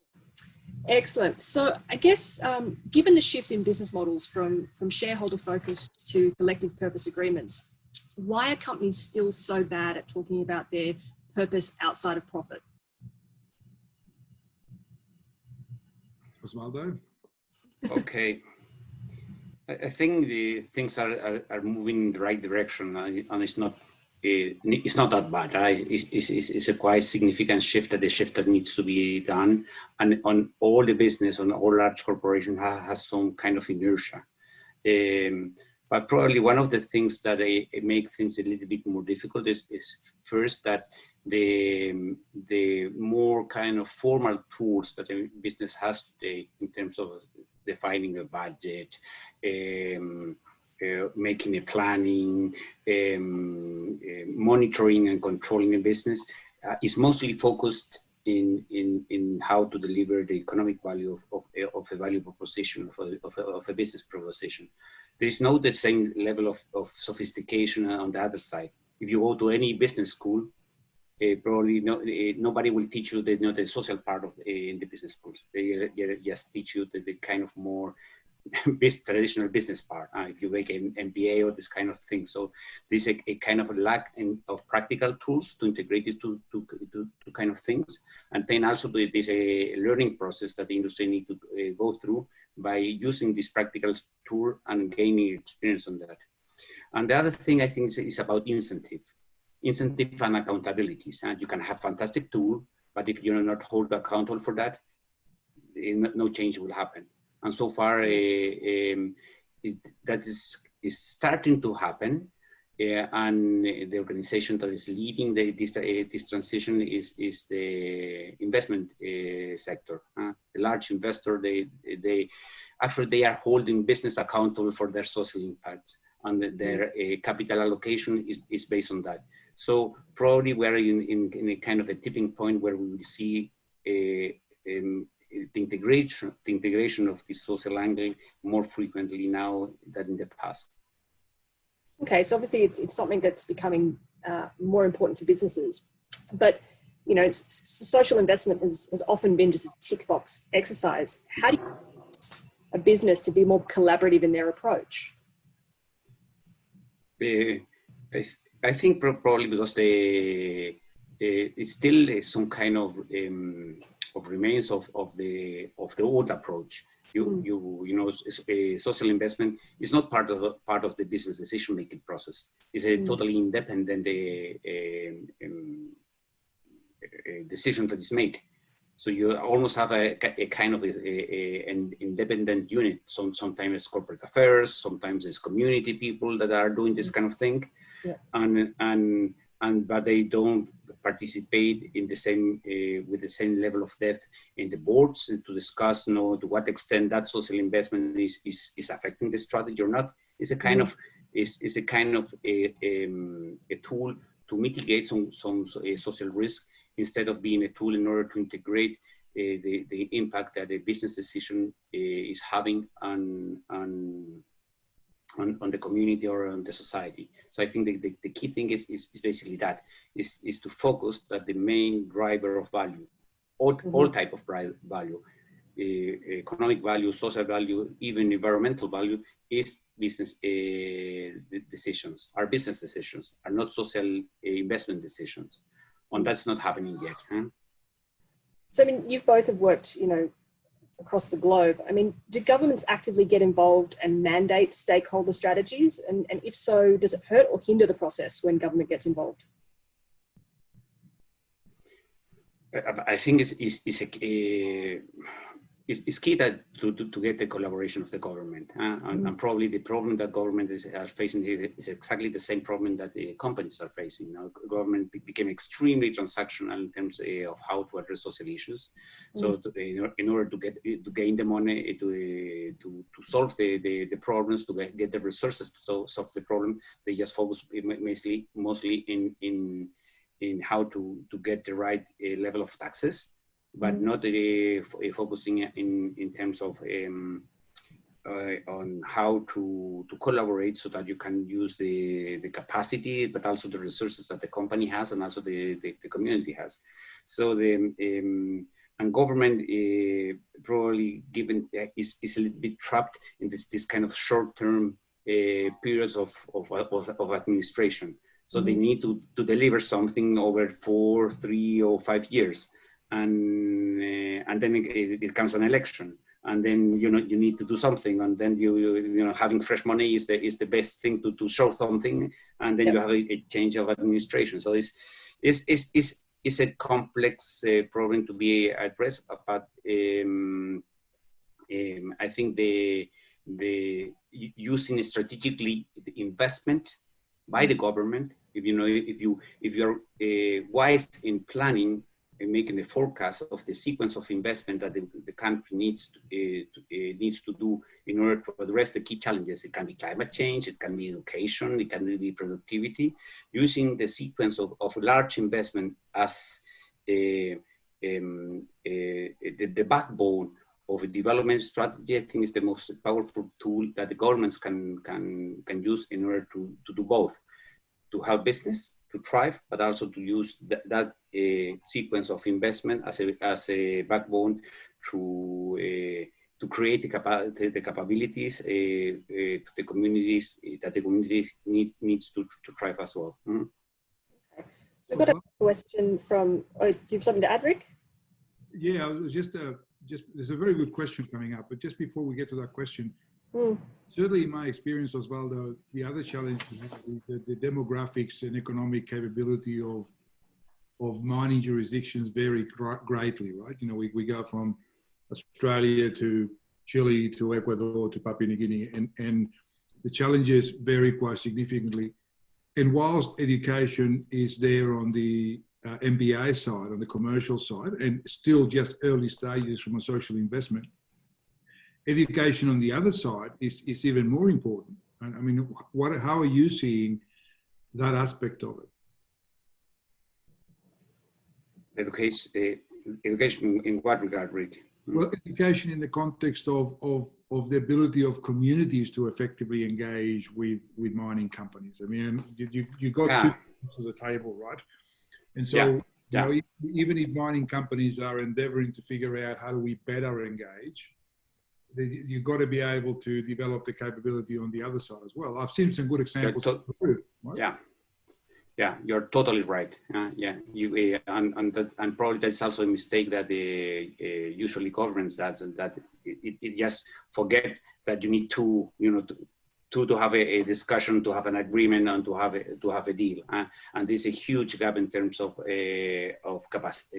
Excellent. So I guess given the shift in business models from shareholder focus to collective purpose agreements, why are companies still so bad at talking about their purpose outside of profit? Osvaldo? Okay. I think the things are moving in the right direction, and it's not that bad. Right? It's a quite significant shift, the shift that needs to be done, and on all the business, on all large corporations has some kind of inertia. But probably one of the things that make things a little bit more difficult is first that the more kind of formal tools that a business has today in terms of defining a budget, making a planning, monitoring and controlling a business is mostly focused in how to deliver the economic value of a value proposition, of a business proposition. There is no the same level of sophistication on the other side. If you go to any business school, probably nobody will teach you the social part of in the business schools. They just teach you the kind of more traditional business part. If you make an MBA or this kind of thing, so there's a kind of a lack of practical tools to integrate it to kind of things, and then also there's a learning process that the industry need to go through by using this practical tool and gaining experience on that. And the other thing I think is about incentive and accountabilities. And you can have fantastic tool, but if you're not held accountable for that, no change will happen. And so far, that is starting to happen. And the organization that is leading this transition is the investment sector. The large investor, they are holding business accountable for their social impact, and their capital allocation is based on that. So probably we're in a kind of a tipping point where we will see the integration of the social angle more frequently now than in the past. Okay, so obviously it's something that's becoming more important for businesses, but you know, social investment has often been just a tick box exercise. How do you get a business to be more collaborative in their approach? I think probably because it's still some kind of remains of the old approach. You know, social investment is not part of the business decision making process. It's a totally independent decision that is made. So you almost have a kind of an independent unit. Sometimes it's corporate affairs, sometimes it's community people that are doing this kind of thing, but they don't participate in the same with the same level of depth in the boards to discuss, to what extent that social investment is affecting the strategy or not. It's a kind of a tool to mitigate some social risk, instead of being a tool in order to integrate the impact that a business decision is having on the community or on the society. So I think the key thing is basically that, is to focus that the main driver of value, all type of value, economic value, social value, even environmental value, is business decisions, are business decisions, are not social investment decisions. And that's not happening yet. So I mean, you both have worked, you know, across the globe. I mean, do governments actively get involved and mandate stakeholder strategies? And if so, does it hurt or hinder the process when government gets involved? I think it's key that to get the collaboration of the government. And probably the problem that government are facing is exactly the same problem that the companies are facing. Now, government became extremely transactional in terms of how to address social issues. So in order to gain the money to solve the problems, to get the resources to solve the problem, they just focus mostly in how to get the right level of taxes, but not focusing in terms of on how to collaborate so that you can use the capacity, but also the resources that the company has and also the community has. So and government probably given is a little bit trapped in this kind of short-term periods of administration. So they need to deliver something over 4, 3, or 5 years. And then it comes an election, and then you need to do something, and then you know having fresh money is the best thing to show something, and then you have a change of administration. So it's a complex problem to be addressed, but I think the using strategically the investment by the government, if you're wise in planning and making a forecast of the sequence of investment that the country needs to do in order to address the key challenges. It can be climate change, it can be education, it can be productivity. Using the sequence of large investment as the backbone of a development strategy, I think is the most powerful tool that the governments can use in order to do both, to help business to thrive, but also to use that sequence of investment as a backbone to create the capabilities to the communities that the community needs to thrive as well. Okay. We've got a question from. Oh, do you have something to add, Rick? Yeah, I was just there's a very good question coming up, but just before we get to that question. Certainly in my experience, Osvaldo, the other challenge is the demographics and economic capability of mining jurisdictions vary greatly, right? You know, we go from Australia to Chile to Ecuador to Papua New Guinea, and the challenges vary quite significantly. And whilst education is there on the MBA side, on the commercial side, and still just early stages from a social investment, education on the other side is even more important. I mean, how are you seeing that aspect of it? Education in what regard, Rick? Well, education in the context of the ability of communities to effectively engage with mining companies. I mean, you got two to the table, right? And so, you know, even if mining companies are endeavoring to figure out how do we better engage, you've got to be able to develop the capability on the other side as well. I've seen some good examples. Right? Yeah, you're totally right. And probably that's also a mistake that usually governments does, and that it just forget that you need to have a discussion, to have an agreement, and to have a deal. And there's a huge gap in terms of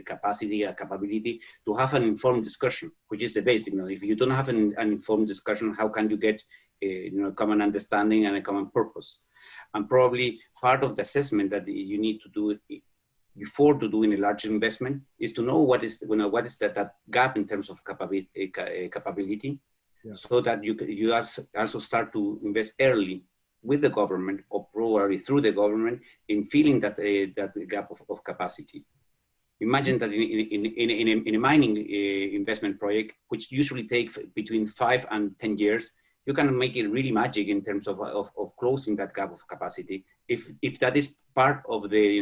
capacity and capability to have an informed discussion, which is the basic. You know, if you don't have an informed discussion, how can you get common understanding and a common purpose? And probably part of the assessment that you need to do before doing a large investment is to know what is that gap in terms of capability. Yeah. So that you also start to invest early with the government, or probably through the government, in filling that gap of capacity. Imagine that in a mining investment project, which usually takes between 5 and 10 years, you can make it really magic in terms of closing that gap of capacity. If that is part of the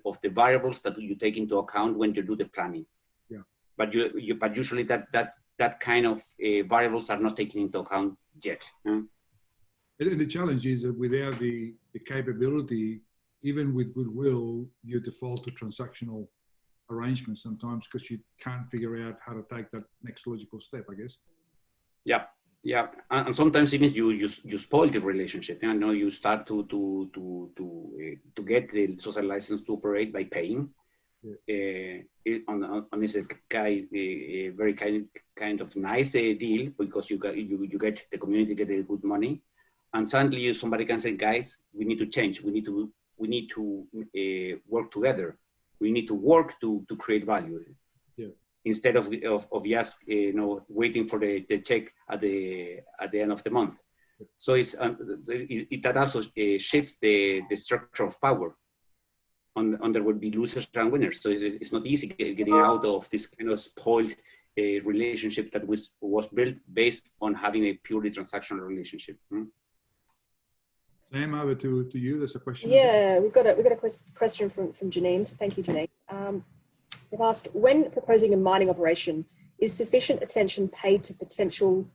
of the variables that you take into account when you do the planning. Yeah. But usually that kind of variables are not taken into account yet. And the challenge is that without the capability, even with goodwill, you default to transactional arrangements sometimes because you can't figure out how to take that next logical step, I guess. Yeah, and sometimes even you spoil the relationship. You start to get the social license to operate by paying. on this very kind of nice deal, because you get the community get good money, and suddenly somebody can say, guys, we need to change. We need to work together. We need to work to create value. Yeah. Instead of just waiting for the check at the end of the month. So that also shifts the structure of power. There will be losers and winners. So it's not easy getting out of this kind of spoiled relationship that was built based on having a purely transactional relationship. Sam, over to you. There's a question. Yeah, we've got a question from Janine. So thank you, Janine. They've asked, when proposing a mining operation, is sufficient attention paid to the potential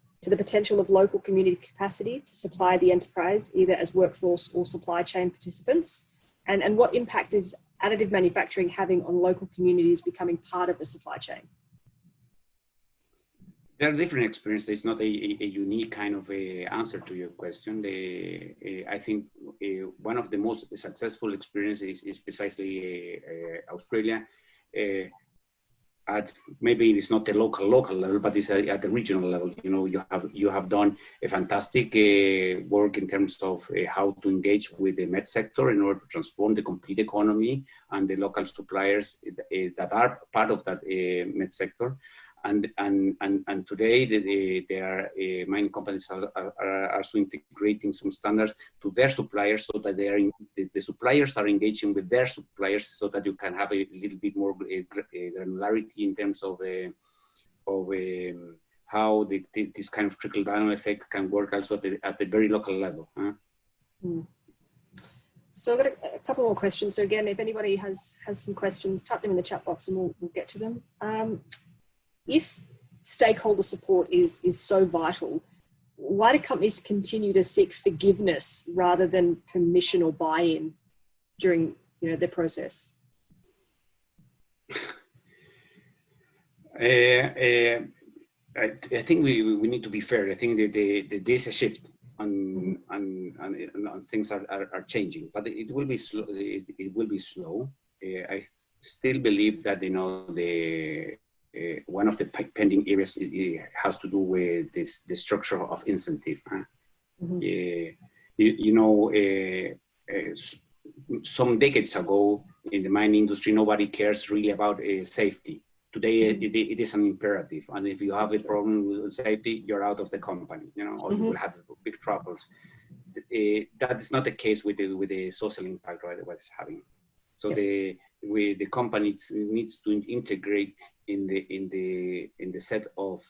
of local community capacity to supply the enterprise, either as workforce or supply chain participants? And what impact is additive manufacturing having on local communities becoming part of the supply chain? There are different experiences. It's not a unique kind of answer to your question. I think one of the most successful experiences is precisely Australia. Maybe it's not the local level, but it's at the regional level. You have done a fantastic work in terms of how to engage with the med sector in order to transform the complete economy and the local suppliers that are part of that med sector. And today there are mining companies are also integrating some standards to their suppliers, so that the suppliers are engaging with their suppliers, so that you can have a little bit more granularity in terms of how this kind of trickle down effect can work also at the very local level. So I've got a couple more questions. So again, if anybody has some questions, type them in the chat box and we'll get to them. If stakeholder support is so vital, why do companies continue to seek forgiveness rather than permission or buy-in during their process? I think we need to be fair. I think that there's a shift and things are changing, but it will be slow. It will be slow. I still believe that one of the pending areas has to do with the structure of incentive. Some decades ago in the mining industry, nobody cares really about safety. Today, it is an imperative, and if you have a problem with safety, you're out of the company, or you will have big troubles. That is not the case with the social impact, right? What it's having. So the company needs to integrate in the set of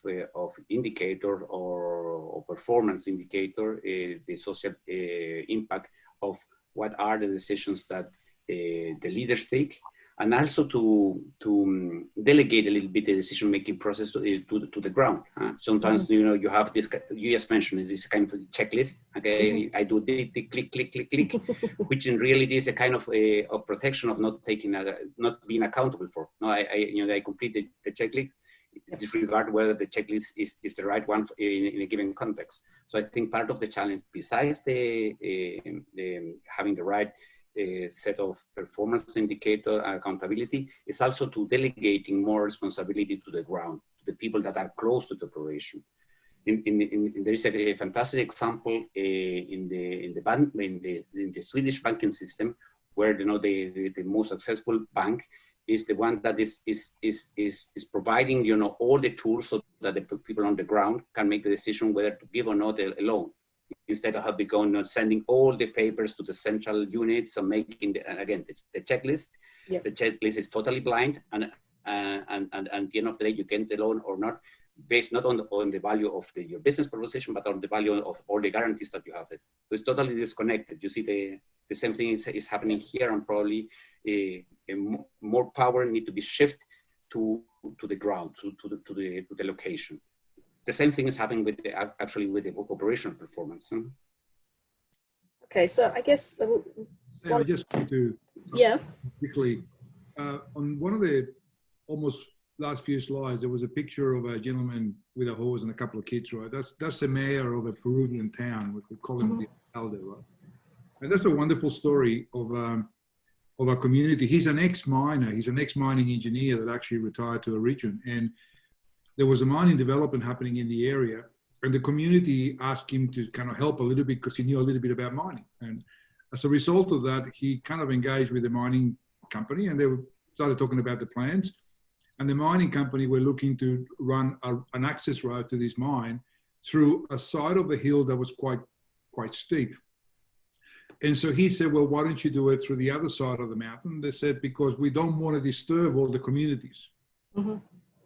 indicator or performance indicator the social impact of what are the decisions that the leaders take, and also to delegate a little bit the decision-making process to the ground. Sometimes you have this. You just mentioned this kind of checklist. Okay, I do the click, click, click, click, which in reality is a kind of protection of not being accountable for. No, I completed the checklist. Disregard whether the checklist is the right one in a given context. So I think part of the challenge, besides having the right set of performance indicator and accountability, is also to delegating more responsibility to the ground, to the people that are close to the operation. There is a fantastic example in the Swedish banking system, where the most successful bank is the one that is providing all the tools so that the people on the ground can make the decision whether to give or not a loan, instead of sending all the papers to the central units and making the checklist. Yep. The checklist is totally blind, and at the end of the day, you get the loan or not, based not on the value of your business proposition, but on the value of all the guarantees that you have. So it's totally disconnected. You see the same thing is happening here, and probably more power need to be shifted to the ground, to the location. The same thing is happening with the operational performance. Okay, so I guess I just want to quickly on one of the almost last few slides, there was a picture of a gentleman with a horse and a couple of kids, right? That's the mayor of a Peruvian town. We call him the elder, right? And that's a wonderful story of of a community. He's an ex-miner. He's an ex-mining engineer that actually retired to a region. And there was a mining development happening in the area. And the community asked him to kind of help a little bit because he knew a little bit about mining. And as a result of that, he kind of engaged with the mining company, and they started talking about the plans. And the mining company were looking to run an access road to this mine through a side of the hill that was quite steep. And so he said, well, why don't you do it through the other side of the mountain? They said, because we don't want to disturb all the communities. Mm-hmm.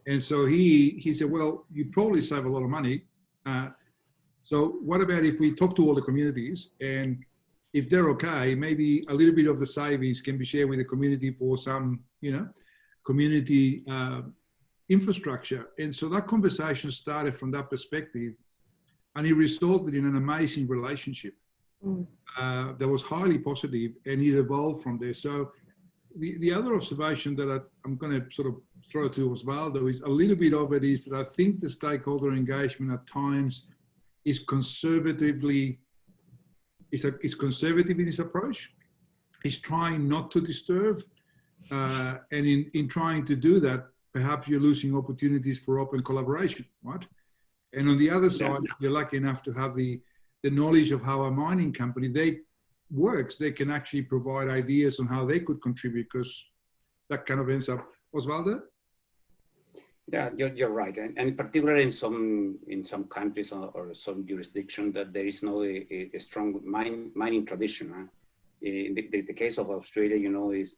And so he said, well, you probably save a lot of money. So what about if we talk to all the communities, and if they're okay, maybe a little bit of the savings can be shared with the community for some, community infrastructure. And so that conversation started from that perspective, and it resulted in an amazing relationship that was highly positive, and it evolved from there. So the other observation that I'm going to sort of throw to Osvaldo is a little bit of it is that I think the stakeholder engagement at times is conservative in its approach. It's trying not to disturb, and in trying to do that, perhaps you're losing opportunities for open collaboration, right? And on the other side, if you're lucky enough to have the knowledge of how a mining company works, they can actually provide ideas on how they could contribute, because that kind of ends up. Osvaldo? Yeah, you're right, and particularly in some countries or some jurisdictions that there is no a strong mining tradition. In the case of Australia,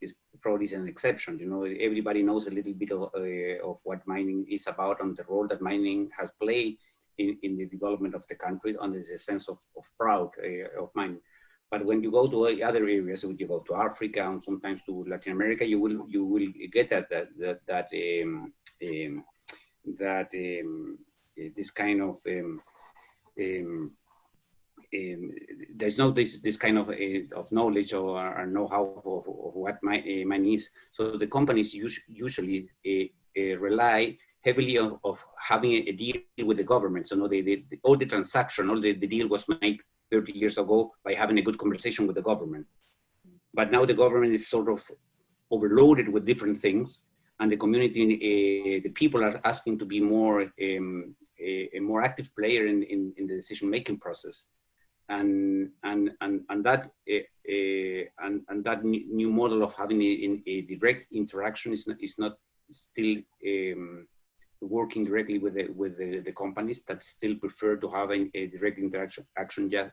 is probably an exception. Everybody knows a little bit of what mining is about and the role that mining has played in the development of the country, and there's a sense of proud of mining. But when you go to other areas, when you go to Africa and sometimes to Latin America, you will get this kind of there's no this kind of knowledge or know-how of what mining is. So the companies usually rely heavily of having a deal with the government. So all the transaction, all the deal was made 30 years ago by having a good conversation with the government. But now the government is sort of overloaded with different things, and the community, the people are asking to be a more active player in the decision-making process. And that new model of having a direct interaction is not still working directly with the companies that still prefer to have a direct interaction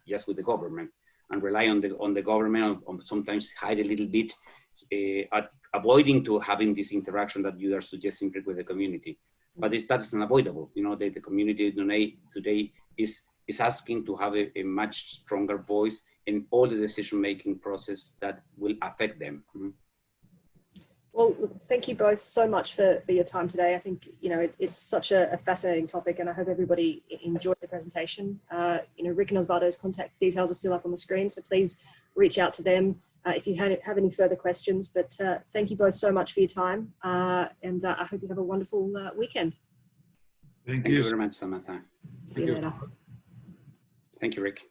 just with the government, and rely on the government, on sometimes hide a little bit, at avoiding to having this interaction that you are suggesting with the community. But that's unavoidable. The community today is asking to have a much stronger voice in all the decision-making process that will affect them. Mm-hmm. Well, thank you both so much for your time today. I think, it's such a fascinating topic, and I hope everybody enjoyed the presentation. Rick and Osvaldo's contact details are still up on the screen, so please reach out to them if you have any further questions. But thank you both so much for your time, and I hope you have a wonderful weekend. Thank you very much, Samantha. See you later. Thank you, Rick.